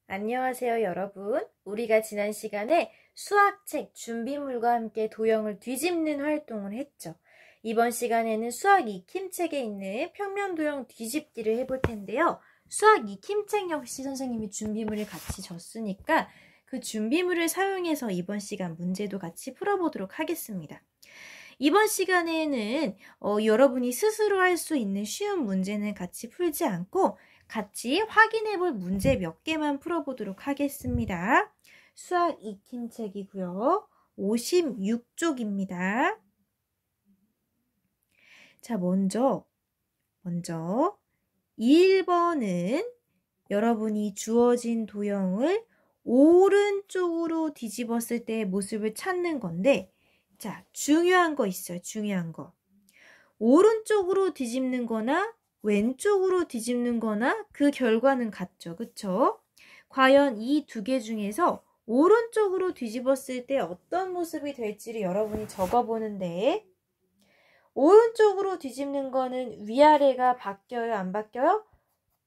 안녕하세요, 여러분. 우리가 지난 시간에 수학책 준비물과 함께 도형을 뒤집는 활동을 했죠. 이번 시간에는 수학 익힘책에 있는 평면 도형 뒤집기를 해볼 텐데요. 수학 익힘책 역시 선생님이 준비물을 같이 줬으니까 그 준비물을 사용해서 이번 시간 문제도 같이 풀어보도록 하겠습니다. 이번 시간에는 여러분이 스스로 할 수 있는 쉬운 문제는 같이 풀지 않고 같이 확인해 볼 문제 몇 개만 풀어보도록 하겠습니다. 수학 익힘책이고요. 56쪽입니다. 자, 먼저 1번은 여러분이 주어진 도형을 오른쪽으로 뒤집었을 때의 모습을 찾는 건데, 자, 중요한 거 있어요. 중요한 거. 오른쪽으로 뒤집는 거나 왼쪽으로 뒤집는 거나 그 결과는 같죠. 그쵸? 과연 이 두 개 중에서 오른쪽으로 뒤집었을 때 어떤 모습이 될지를 여러분이 적어보는데, 오른쪽으로 뒤집는 거는 위아래가 바뀌어요? 안 바뀌어요?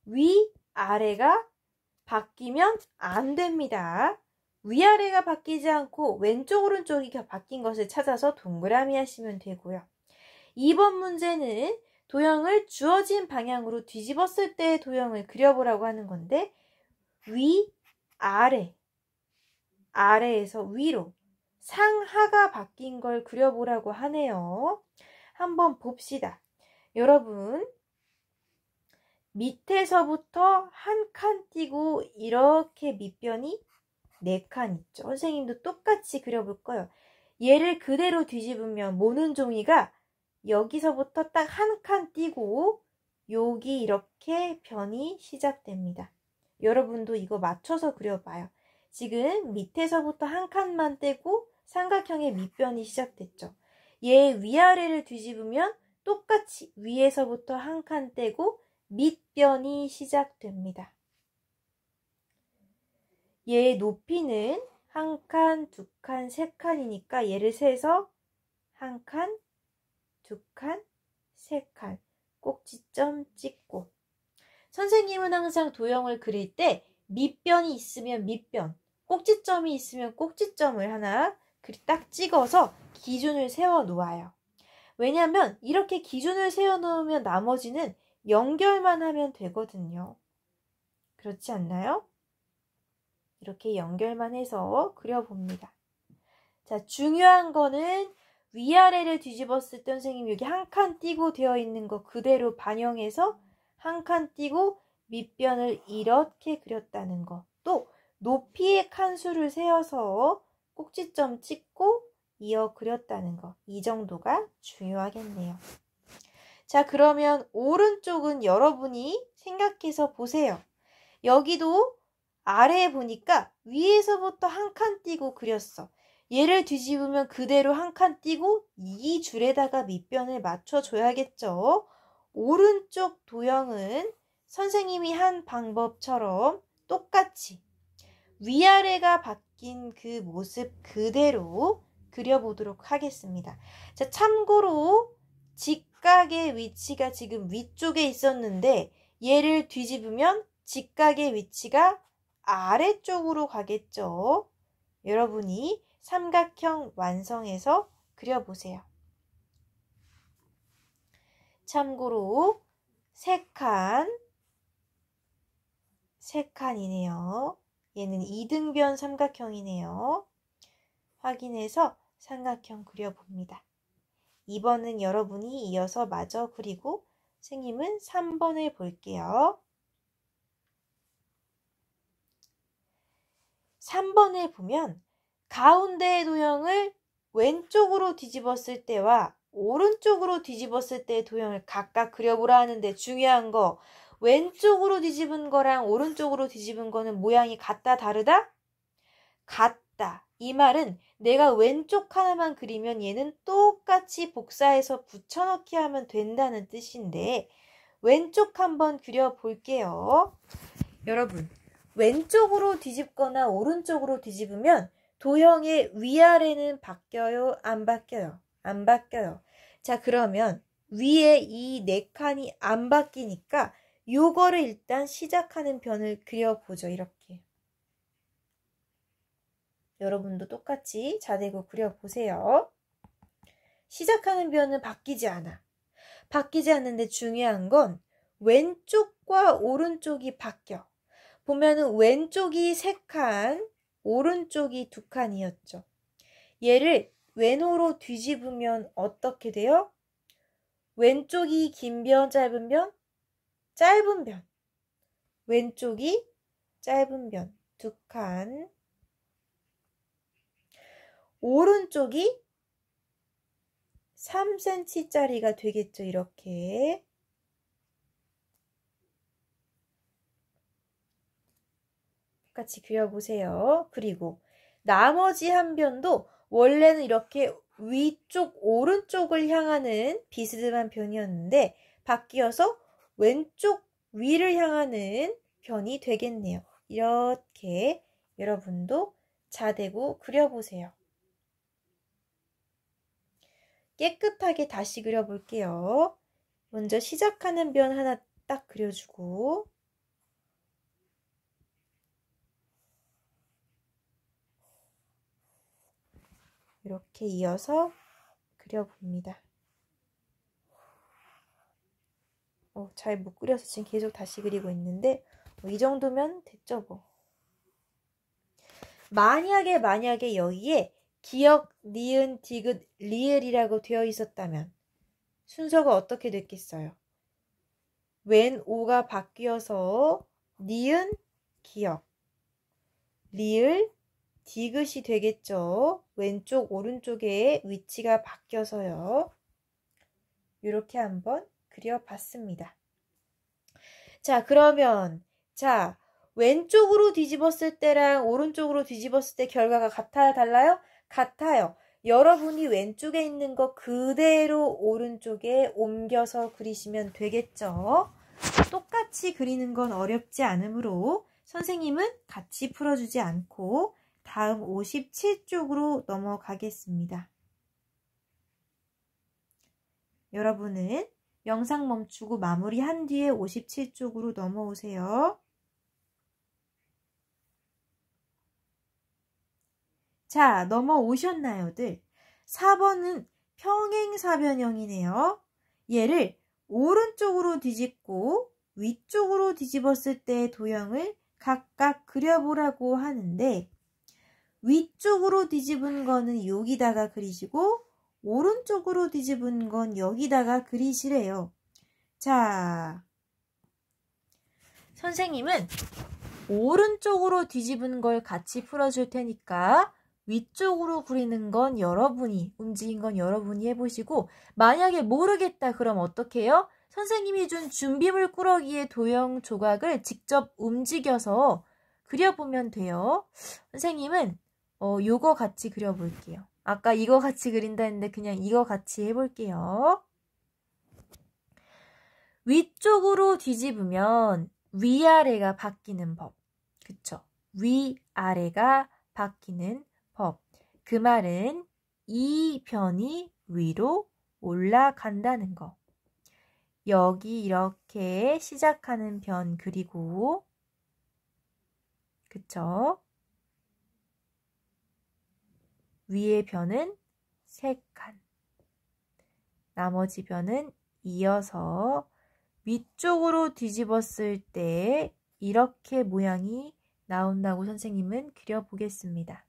위아래가 바뀌면 안 됩니다. 위아래가 바뀌지 않고 왼쪽 오른쪽이 바뀐 것을 찾아서 동그라미 하시면 되고요. 2번 문제는 도형을 주어진 방향으로 뒤집었을 때의 도형을 그려보라고 하는 건데, 위아래, 아래에서 위로 상하가 바뀐 걸 그려보라고 하네요. 한번 봅시다. 여러분, 밑에서부터 한 칸 띄고 이렇게 밑변이 4칸 있죠. 선생님도 똑같이 그려볼 거예요. 얘를 그대로 뒤집으면 모는 종이가 여기서부터 딱 한 칸 띄고 여기 이렇게 변이 시작됩니다. 여러분도 이거 맞춰서 그려봐요. 지금 밑에서부터 한 칸만 떼고 삼각형의 밑변이 시작됐죠. 얘 위아래를 뒤집으면 똑같이 위에서부터 한 칸 떼고 밑변이 시작됩니다. 얘의 높이는 한 칸, 두 칸, 세 칸이니까 얘를 세서 한 칸, 두 칸, 세 칸, 꼭지점 찍고. 선생님은 항상 도형을 그릴 때 밑변이 있으면 밑변, 꼭지점이 있으면 꼭지점을 하나 딱 찍어서 기준을 세워 놓아요. 왜냐하면 이렇게 기준을 세워 놓으면 나머지는 연결만 하면 되거든요. 그렇지 않나요? 이렇게 연결만 해서 그려봅니다. 자, 중요한 거는 위아래를 뒤집었을 때 선생님 여기 한 칸 띄고 되어 있는 거 그대로 반영해서 한 칸 띄고 밑변을 이렇게 그렸다는 거. 또 높이의 칸수를 세어서 꼭지점 찍고 이어 그렸다는 거. 이 정도가 중요하겠네요. 자, 그러면 오른쪽은 여러분이 생각해서 보세요. 여기도 아래에 보니까 위에서부터 한 칸 띄고 그렸어. 얘를 뒤집으면 그대로 한 칸 띄고 이 줄에다가 밑변을 맞춰줘야겠죠. 오른쪽 도형은 선생님이 한 방법처럼 똑같이 위아래가 바뀐 그 모습 그대로 그려보도록 하겠습니다. 자, 참고로 직각의 위치가 지금 위쪽에 있었는데 얘를 뒤집으면 직각의 위치가 아래쪽으로 가겠죠. 여러분이 삼각형 완성해서 그려보세요. 참고로 3칸이네요. 얘는 이등변 삼각형이네요. 확인해서 삼각형 그려봅니다. 2번은 여러분이 이어서 마저 그리고 선생님은 3번을 볼게요. 3번을 보면 가운데의 도형을 왼쪽으로 뒤집었을 때와 오른쪽으로 뒤집었을 때의 도형을 각각 그려보라 하는데 중요한 거 왼쪽으로 뒤집은 거랑 오른쪽으로 뒤집은 거는 모양이 같다 다르다? 같다. 이 말은 내가 왼쪽 하나만 그리면 얘는 똑같이 복사해서 붙여넣기 하면 된다는 뜻인데 왼쪽 한번 그려볼게요. 여러분, 왼쪽으로 뒤집거나 오른쪽으로 뒤집으면 도형의 위아래는 바뀌어요? 안 바뀌어요? 안 바뀌어요. 자, 그러면 위에 이 4칸이 안 바뀌니까 요거를 일단 시작하는 변을 그려보죠. 이렇게. 여러분도 똑같이 자대고 그려보세요. 시작하는 변은 바뀌지 않아. 바뀌지 않는데 중요한 건 왼쪽과 오른쪽이 바뀌어. 보면은 왼쪽이 3칸, 오른쪽이 2칸이었죠. 얘를 왼으로 뒤집으면 어떻게 돼요? 왼쪽이 긴 변, 짧은 변? 짧은 변. 왼쪽이 짧은 변, 2칸. 오른쪽이 3cm짜리가 되겠죠, 이렇게. 같이 그려보세요. 그리고 나머지 한 변도 원래는 이렇게 위쪽, 오른쪽을 향하는 비스듬한 변이었는데 바뀌어서 왼쪽 위를 향하는 변이 되겠네요. 이렇게 여러분도 자대고 그려보세요. 깨끗하게 다시 그려볼게요. 먼저 시작하는 변 하나 딱 그려주고 이렇게 이어서 그려봅니다. 잘 못 그려서 지금 계속 다시 그리고 있는데 이 정도면 됐죠 뭐. 만약에 여기에 기역, 니은, 디귿, 리을이라고 되어 있었다면 순서가 어떻게 됐겠어요? 왼 오가 바뀌어서 니은, 기역, 리을, 디귿이 되겠죠. 왼쪽, 오른쪽의 위치가 바뀌어서요. 이렇게 한번 그려봤습니다. 자, 그러면 왼쪽으로 뒤집었을 때랑 오른쪽으로 뒤집었을 때 결과가 같아요? 달라요? 같아요. 여러분이 왼쪽에 있는 거 그대로 오른쪽에 옮겨서 그리시면 되겠죠. 똑같이 그리는 건 어렵지 않으므로 선생님은 같이 풀어주지 않고 다음 57쪽으로 넘어가겠습니다. 여러분은 영상 멈추고 마무리한 뒤에 57쪽으로 넘어오세요. 자, 넘어오셨나요들? 4번은 평행사변형이네요. 얘를 오른쪽으로 뒤집고 위쪽으로 뒤집었을 때의 도형을 각각 그려보라고 하는데 위쪽으로 뒤집은 거는 여기다가 그리시고 오른쪽으로 뒤집은 건 여기다가 그리시래요. 자, 선생님은 오른쪽으로 뒤집은 걸 같이 풀어줄 테니까 위쪽으로 그리는 건 여러분이, 움직인 건 여러분이 해보시고 만약에 모르겠다 그럼 어떻게 해요? 선생님이 준 준비물 꾸러기의 도형 조각을 직접 움직여서 그려보면 돼요. 선생님은 요거 같이 그려볼게요. 아까 이거 같이 그린다 했는데 그냥 이거 같이 해볼게요. 위쪽으로 뒤집으면 위아래가 바뀌는 법. 그쵸? 위아래가 바뀌는 법. 그 말은 이 변이 위로 올라간다는 거. 여기 이렇게 시작하는 변 그리고 그쵸? 위의 변은 3칸. 나머지 변은 이어서 위쪽으로 뒤집었을 때 이렇게 모양이 나온다고 선생님은 그려보겠습니다.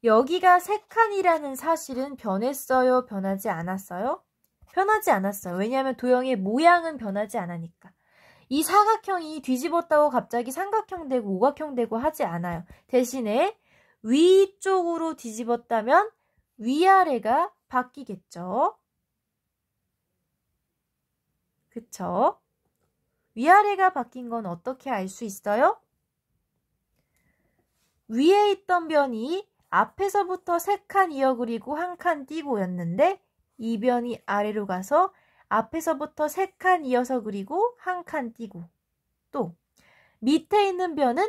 여기가 3칸이라는 사실은 변했어요? 변하지 않았어요? 변하지 않았어요. 왜냐하면 도형의 모양은 변하지 않으니까. 이 사각형이 뒤집었다고 갑자기 삼각형 되고 오각형 되고 하지 않아요. 대신에 위쪽으로 뒤집었다면 위아래가 바뀌겠죠. 그쵸? 위아래가 바뀐 건 어떻게 알 수 있어요? 위에 있던 변이 앞에서부터 3칸 이어 그리고 1칸 띄고였는데 이 변이 아래로 가서 앞에서부터 3칸 이어서 그리고 1칸 띄고 또 밑에 있는 변은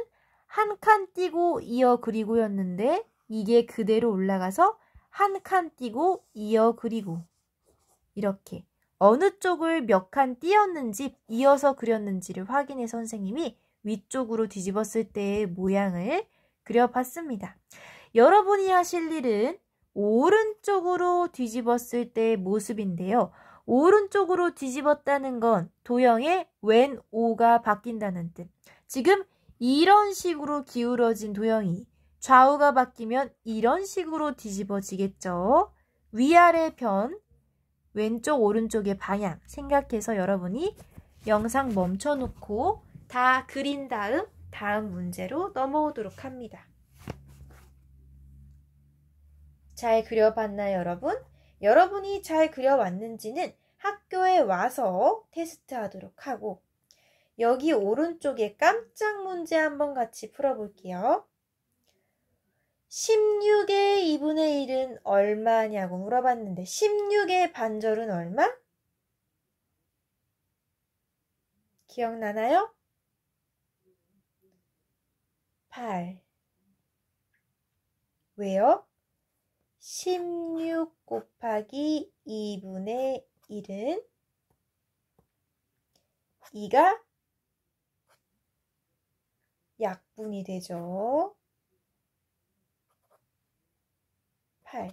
1칸 띄고 이어 그리고였는데 이게 그대로 올라가서 1칸 띄고 이어 그리고 이렇게 어느 쪽을 몇 칸 띄었는지 이어서 그렸는지를 확인해 선생님이 위쪽으로 뒤집었을 때의 모양을 그려봤습니다. 여러분이 하실 일은 오른쪽으로 뒤집었을 때의 모습인데요. 오른쪽으로 뒤집었다는 건 도형의 왼 오가 바뀐다는 뜻. 지금 이런 식으로 기울어진 도형이 좌우가 바뀌면 이런 식으로 뒤집어지겠죠. 위아래 편, 왼쪽 오른쪽의 방향 생각해서 여러분이 영상 멈춰놓고 다 그린 다음 문제로 넘어오도록 합니다. 잘 그려봤나요, 여러분? 여러분이 잘 그려왔는지는 학교에 와서 테스트하도록 하고, 여기 오른쪽에 깜짝 문제 한번 같이 풀어볼게요. 16의 2분의 1은 얼마냐고 물어봤는데 16의 반절은 얼마? 기억나나요? 8. 왜요? 16 곱하기 2분의 1은 2가 약분이 되죠. 8.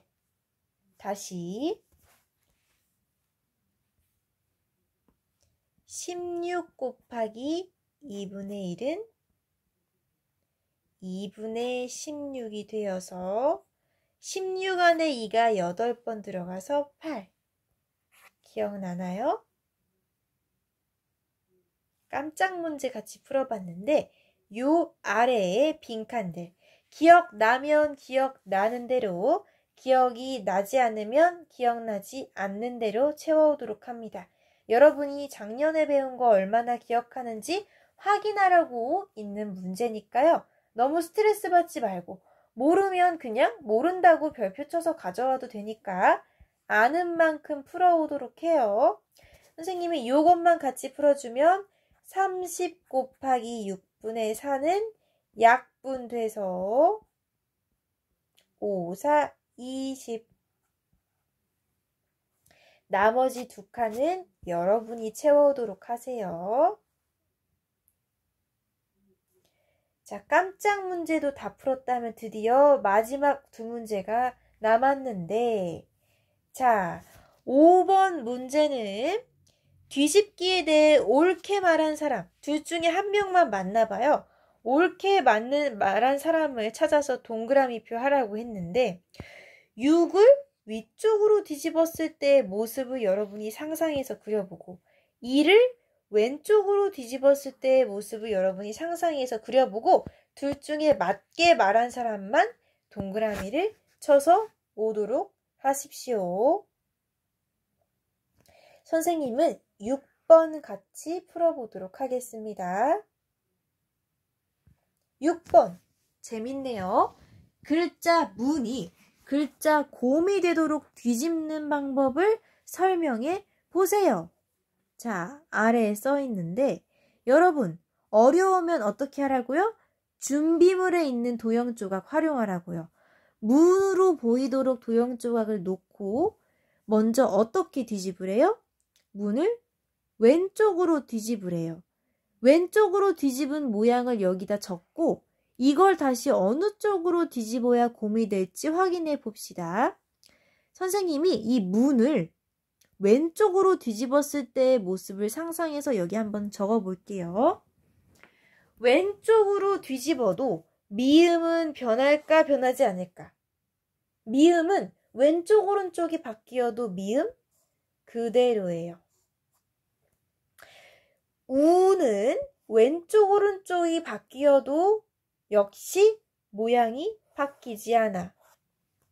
다시 16 곱하기 2분의 1은 2분의 16이 되어서 16 안에 2가 8번 들어가서 8. 기억나나요? 깜짝 문제 같이 풀어봤는데 요 아래에 빈칸들 기억나면 기억나는 대로 기억이 나지 않으면 기억나지 않는 대로 채워오도록 합니다. 여러분이 작년에 배운 거 얼마나 기억하는지 확인하려고 있는 문제니까요. 너무 스트레스 받지 말고 모르면 그냥 모른다고 별표 쳐서 가져와도 되니까 아는 만큼 풀어오도록 해요. 선생님이 이것만 같이 풀어주면 30 곱하기 6분의 4는 약분돼서 5, 4, 20. 나머지 두 칸은 여러분이 채워오도록 하세요. 자, 깜짝 문제도 다 풀었다면 드디어 마지막 두 문제가 남았는데, 자, 5번 문제는 뒤집기에 대해 옳게 말한 사람, 둘 중에 한 명만 맞나봐요. 옳게 말한 사람을 찾아서 동그라미표 하라고 했는데 6을 위쪽으로 뒤집었을 때의 모습을 여러분이 상상해서 그려보고 2를 왼쪽으로 뒤집었을 때의 모습을 여러분이 상상해서 그려보고 둘 중에 맞게 말한 사람만 동그라미를 쳐서 오도록 하십시오. 선생님은 6번 같이 풀어보도록 하겠습니다. 6번 재밌네요. 글자 문이 글자 곰이 되도록 뒤집는 방법을 설명해 보세요. 자, 아래에 써 있는데 여러분 어려우면 어떻게 하라고요? 준비물에 있는 도형 조각 활용하라고요. 문으로 보이도록 도형 조각을 놓고 먼저 어떻게 뒤집으래요? 문을 왼쪽으로 뒤집으래요. 왼쪽으로 뒤집은 모양을 여기다 적고 이걸 다시 어느 쪽으로 뒤집어야 곰이 될지 확인해 봅시다. 선생님이 이 문을 왼쪽으로 뒤집었을 때의 모습을 상상해서 여기 한번 적어 볼게요. 왼쪽으로 뒤집어도 미음은 변할까 변하지 않을까? 미음은 왼쪽 오른쪽이 바뀌어도 미음 그대로예요. 우는 왼쪽 오른쪽이 바뀌어도 역시 모양이 바뀌지 않아.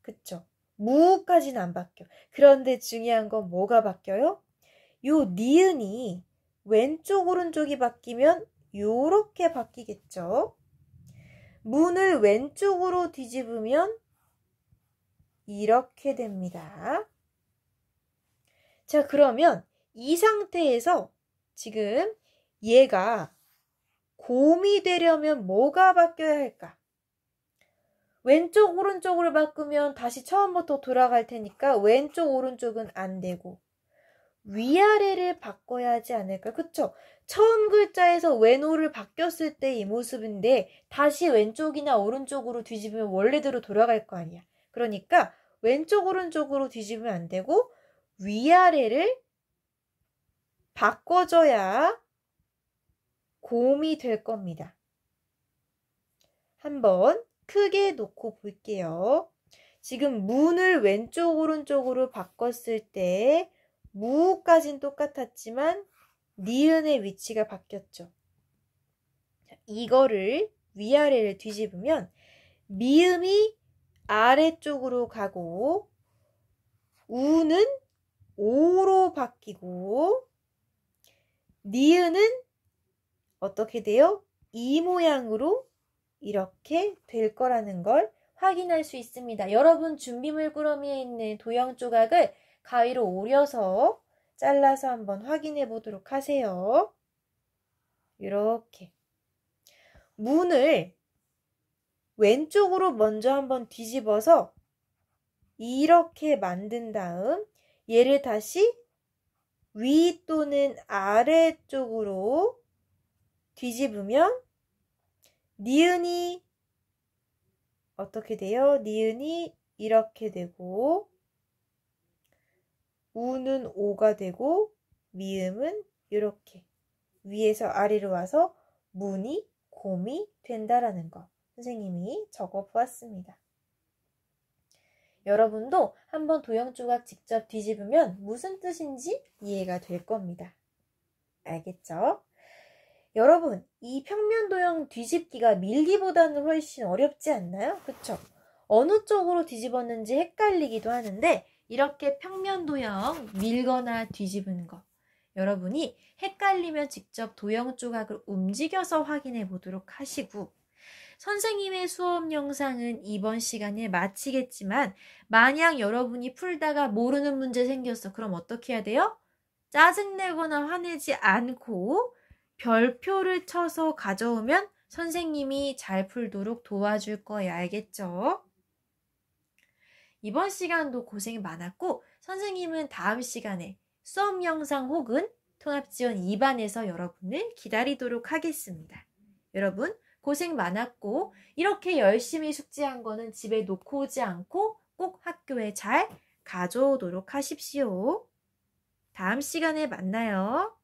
그쵸? 무까지는 안 바뀌어. 그런데 중요한 건 뭐가 바뀌어요? 요 니은이 왼쪽 오른쪽이 바뀌면 요렇게 바뀌겠죠? 문을 왼쪽으로 뒤집으면 이렇게 됩니다. 자, 그러면 이 상태에서 지금 얘가 곰이 되려면 뭐가 바뀌어야 할까? 왼쪽 오른쪽으로 바꾸면 다시 처음부터 돌아갈 테니까 왼쪽 오른쪽은 안 되고 위아래를 바꿔야 하지 않을까? 그쵸? 처음 글자에서 왼오를 바뀌었을 때 이 모습인데 다시 왼쪽이나 오른쪽으로 뒤집으면 원래대로 돌아갈 거 아니야. 그러니까 왼쪽 오른쪽으로 뒤집으면 안 되고 위아래를 바꿔줘야 곰이 될 겁니다. 한번 크게 놓고 볼게요. 지금 문을 왼쪽 오른쪽으로 바꿨을 때 무까진 똑같았지만 니은의 위치가 바뀌었죠. 이거를 위아래를 뒤집으면 미음이 아래쪽으로 가고 우는 오로 바뀌고 니은은 어떻게 돼요? 이 모양으로 이렇게 될 거라는 걸 확인할 수 있습니다. 여러분 준비물 꾸러미에 있는 도형 조각을 가위로 오려서 잘라서 한번 확인해 보도록 하세요. 이렇게 문을 왼쪽으로 먼저 한번 뒤집어서 이렇게 만든 다음 얘를 다시 위 또는 아래쪽으로 뒤집으면 니은이 어떻게 돼요? 니은이 이렇게 되고 우는 오가 되고 미음은 이렇게 위에서 아래로 와서 문이 곰이 된다라는 거 선생님이 적어 보았습니다. 여러분도 한번 도형 조각 직접 뒤집으면 무슨 뜻인지 이해가 될 겁니다. 알겠죠? 여러분, 이 평면 도형 뒤집기가 밀기보다는 훨씬 어렵지 않나요? 그쵸? 어느 쪽으로 뒤집었는지 헷갈리기도 하는데 이렇게 평면 도형 밀거나 뒤집은 거 여러분이 헷갈리면 직접 도형 조각을 움직여서 확인해 보도록 하시고 선생님의 수업 영상은 이번 시간에 마치겠지만 만약 여러분이 풀다가 모르는 문제 생겼어. 그럼 어떻게 해야 돼요? 짜증내거나 화내지 않고 별표를 쳐서 가져오면 선생님이 잘 풀도록 도와줄 거예요. 알겠죠? 이번 시간도 고생 많았고 선생님은 다음 시간에 수업 영상 혹은 통합지원 2반에서 여러분을 기다리도록 하겠습니다. 여러분 고생 많았고 이렇게 열심히 숙제한 거는 집에 놓고 오지 않고 꼭 학교에 잘 가져오도록 하십시오. 다음 시간에 만나요.